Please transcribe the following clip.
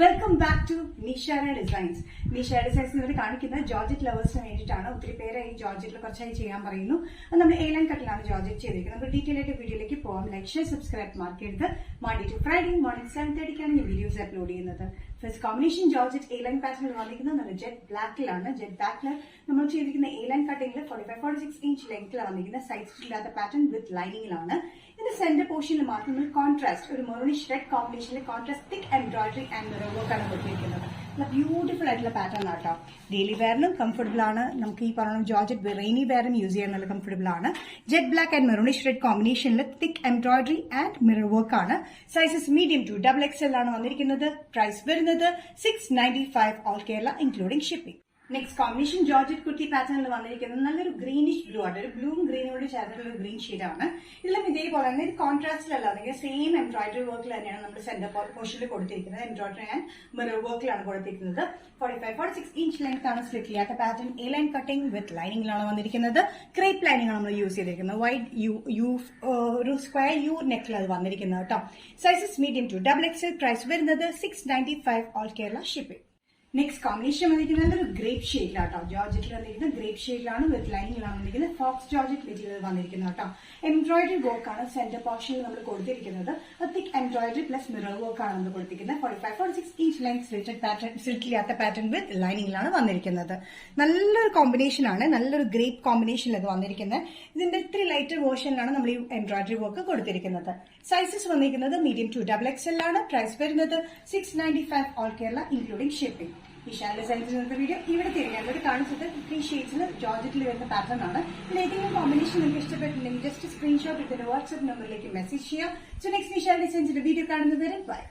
Welcome back to Nishara designs. Nishara designs എന്നിട്ട് കാണിക്കുന്ന georgette ലവേഴ്സിന് വേണ്ടിയിട്ടാണ്. ഒത്തിരി പേര് ഈ ജോർജറ്റിൽ കുറച്ചായി ചെയ്യാൻ പറയുന്നു. അത് നമ്മൾ A-line കട്ടിലാണ് ജോർജറ്റ് ചെയ്തിരിക്കുന്നത്. നമുക്ക് ഡീറ്റെയിൽ ആയിട്ട് വീഡിയോയിലേക്ക് പോകാം. ലൈക്ക്, ഷെയർ, സബ്സ്ക്രൈബ് മാർക്ക് ചെയ്ത് മൺഡേ ടു ഫ്രൈഡേ മോർണിംഗ് 7:30 ഈ വീഡിയോസ് അപ്ലോഡ് ചെയ്യുന്നത്. ഫസ്റ്റ് കോമ്പിനേഷൻ ജോർജറ്റ് A-line പാറ്റേണിൽ വന്നിരിക്കുന്നത് നല്ല ജെറ്റ് ബ്ലാക്കിലാണ്. ജെറ്റ് ബ്ലാക്കിൽ നമ്മൾ ചെയ്തിരിക്കുന്ന A-line കട്ടിങ്ങിൽ 45-46 ഇഞ്ച് ലെങ്ത്തിൽ വന്നിരിക്കുന്ന സൈഡ് ഇല്ലാത്ത പാറ്റേൺ വിത്ത് ലൈനിങ്ങിലാണ്. ഇതിന്റെ സെന്റർ പോർഷനിൽ മാത്രം നമ്മൾ കോൺട്രാസ്റ്റ് ഒരു മെറൂണിഷ് റെഡ് കോമ്പിനേഷനിൽ contrast thick embroidery and mirror വർക്കാണ് കൊടുത്തിരിക്കുന്നത്. നല്ല ബ്യൂട്ടിഫുൾ ആയിട്ടുള്ള പാറ്റേൺ ആട്ടോ. ഡെയിലി വെയറിനും കംഫർട്ടബിൾ ആണ്. നമുക്ക് ഈ പറഞ്ഞ ജോർജറ്റ് റെയിനി വെയറും യൂസ് ചെയ്യാൻ നല്ല കംഫർട്ടബിൾ ആണ്. Jet black and maroonish red കോമ്പിനേഷനിൽ thick embroidery and mirror work ആണ്. സൈസസ് മീഡിയം ടു XXL ആണ് വന്നിരിക്കുന്നത്. പ്രൈസ് വരുന്നത് 695 all Kerala including shipping. Next combination georgette kurti പാറ്റേണിൽ വന്നിരിക്കുന്നത് നല്ലൊരു ഗ്രീനിഷ് ബ്ലൂ ആണ്. ഒരു ബ്ലൂവും ഗ്രീനോട് ചേർന്നിട്ടുള്ള ഗ്രീൻ ഷെയ്ഡാണ്. ഇതിലും ഇതേപോലെ തന്നെ ഇത് കോൺട്രാസ്റ്റിലല്ല, അല്ലെങ്കിൽ സെയിം എംബ്രോയിഡറി വർക്കിൽ തന്നെയാണ് നമ്മൾ സെന്റർ പോർഷനിൽ കൊടുത്തിരിക്കുന്നത്. എംബ്രോയിഡറി ആൻഡ് മിറർ വർക്കിലാണ് കൊടുത്തിരിക്കുന്നത്. 45-46 ഇഞ്ച് ലെങ്ത് ആണ്. സ്ലിറ്റ് ചെയ്യാത്ത പാറ്റേൺ A-line കട്ടിംഗ് വിത്ത് ലൈനിങ്ങിലാണ് വന്നിരിക്കുന്നത്. ക്രേപ്പ് ലൈനിങ് ആണ് നമ്മൾ യൂസ് ചെയ്തിരിക്കുന്നത്. വൈഡ് ഒരു സ്ക്വയർ യു നെക്കിൽ അത് വന്നിരിക്കുന്നത് കേട്ടോ. Sizes medium to XXL. Price വരുന്നത് 695 all Kerala shipping. Next combination വന്നിരിക്കുന്നത് നല്ലൊരു ഗ്രേപ്പ് ഷെയ്ഡിലാട്ടോ. ജോർജറ്റിൽ വന്നിരിക്കുന്നത് ഗ്രേപ്പ് ഷെയ്ഡിലാണ് വിത്ത് ലൈനിങ്ങിലാണ് വന്നിരിക്കുന്നത്. ഫോക്സ് ജോർജറ്റ് മെറ്റീരിയൽ വന്നിരിക്കുന്നത് കേട്ടോ. എംബ്രോയിഡറി വർക്കാണ് സെന്റർ പോർഷനിൽ നമ്മൾ കൊടുത്തിരിക്കുന്നത്. തിക് എംബ്രോയിഡറി പ്ലസ് മിറർ വർക്കാണ് നമ്മൾ കൊടുത്തിരിക്കുന്നത്. 45-46 ഇഞ്ച് ലെങ്ത് സ്ലിറ്റില്ലാത്ത പാറ്റേൺ വിത്ത് ലൈനിങ്ങിലാണ് വന്നിരിക്കുന്നത്. നല്ലൊരു കോമ്പിനേഷൻ ആണ്. നല്ലൊരു ഗ്രേപ്പ് കോമ്പിനേഷനിൽ ഇത് വന്നിരിക്കുന്നത്. ഇതിന്റെ ഇത്തിരി ലൈറ്റർ വേർഷനിലാണ് നമ്മൾ ഈ എംബ്രോയിഡറി വർക്ക് കൊടുത്തിരിക്കുന്നത്. സൈസസ് വന്നിരിക്കുന്നത് മീഡിയം ടു XXL ആണ്. പ്രൈസ് വരുന്നത് 695 all Kerala including shipping. Nishara ഡിസൈൻസിൽ നിന്നത്തെ വീഡിയോ ഇവിടെ തിരിഞ്ഞത് കാണിച്ചത് 3 ഷെയ്ഡ്സിൽ ജോർജറ്റിൽ വരുന്ന പാറ്റേൺ ആണ്. ഇതിൽ ഏതെങ്കിലും കോമ്പിനേഷൻ നിങ്ങൾക്ക് ഇഷ്ടപ്പെട്ടിട്ടുണ്ടെങ്കിൽ ജസ്റ്റ് സ്ക്രീൻഷോട്ട് എടുത്തിട്ട് വാട്സ്ആപ്പ് നമ്പറിലേക്ക് മെസ്സേജ് ചെയ്യാം. സോ നെക്സ്റ്റ് നിഷാര ഡിസൈൻസിന്റെ വീഡിയോ കാണുന്നത് വരെ ബൈ.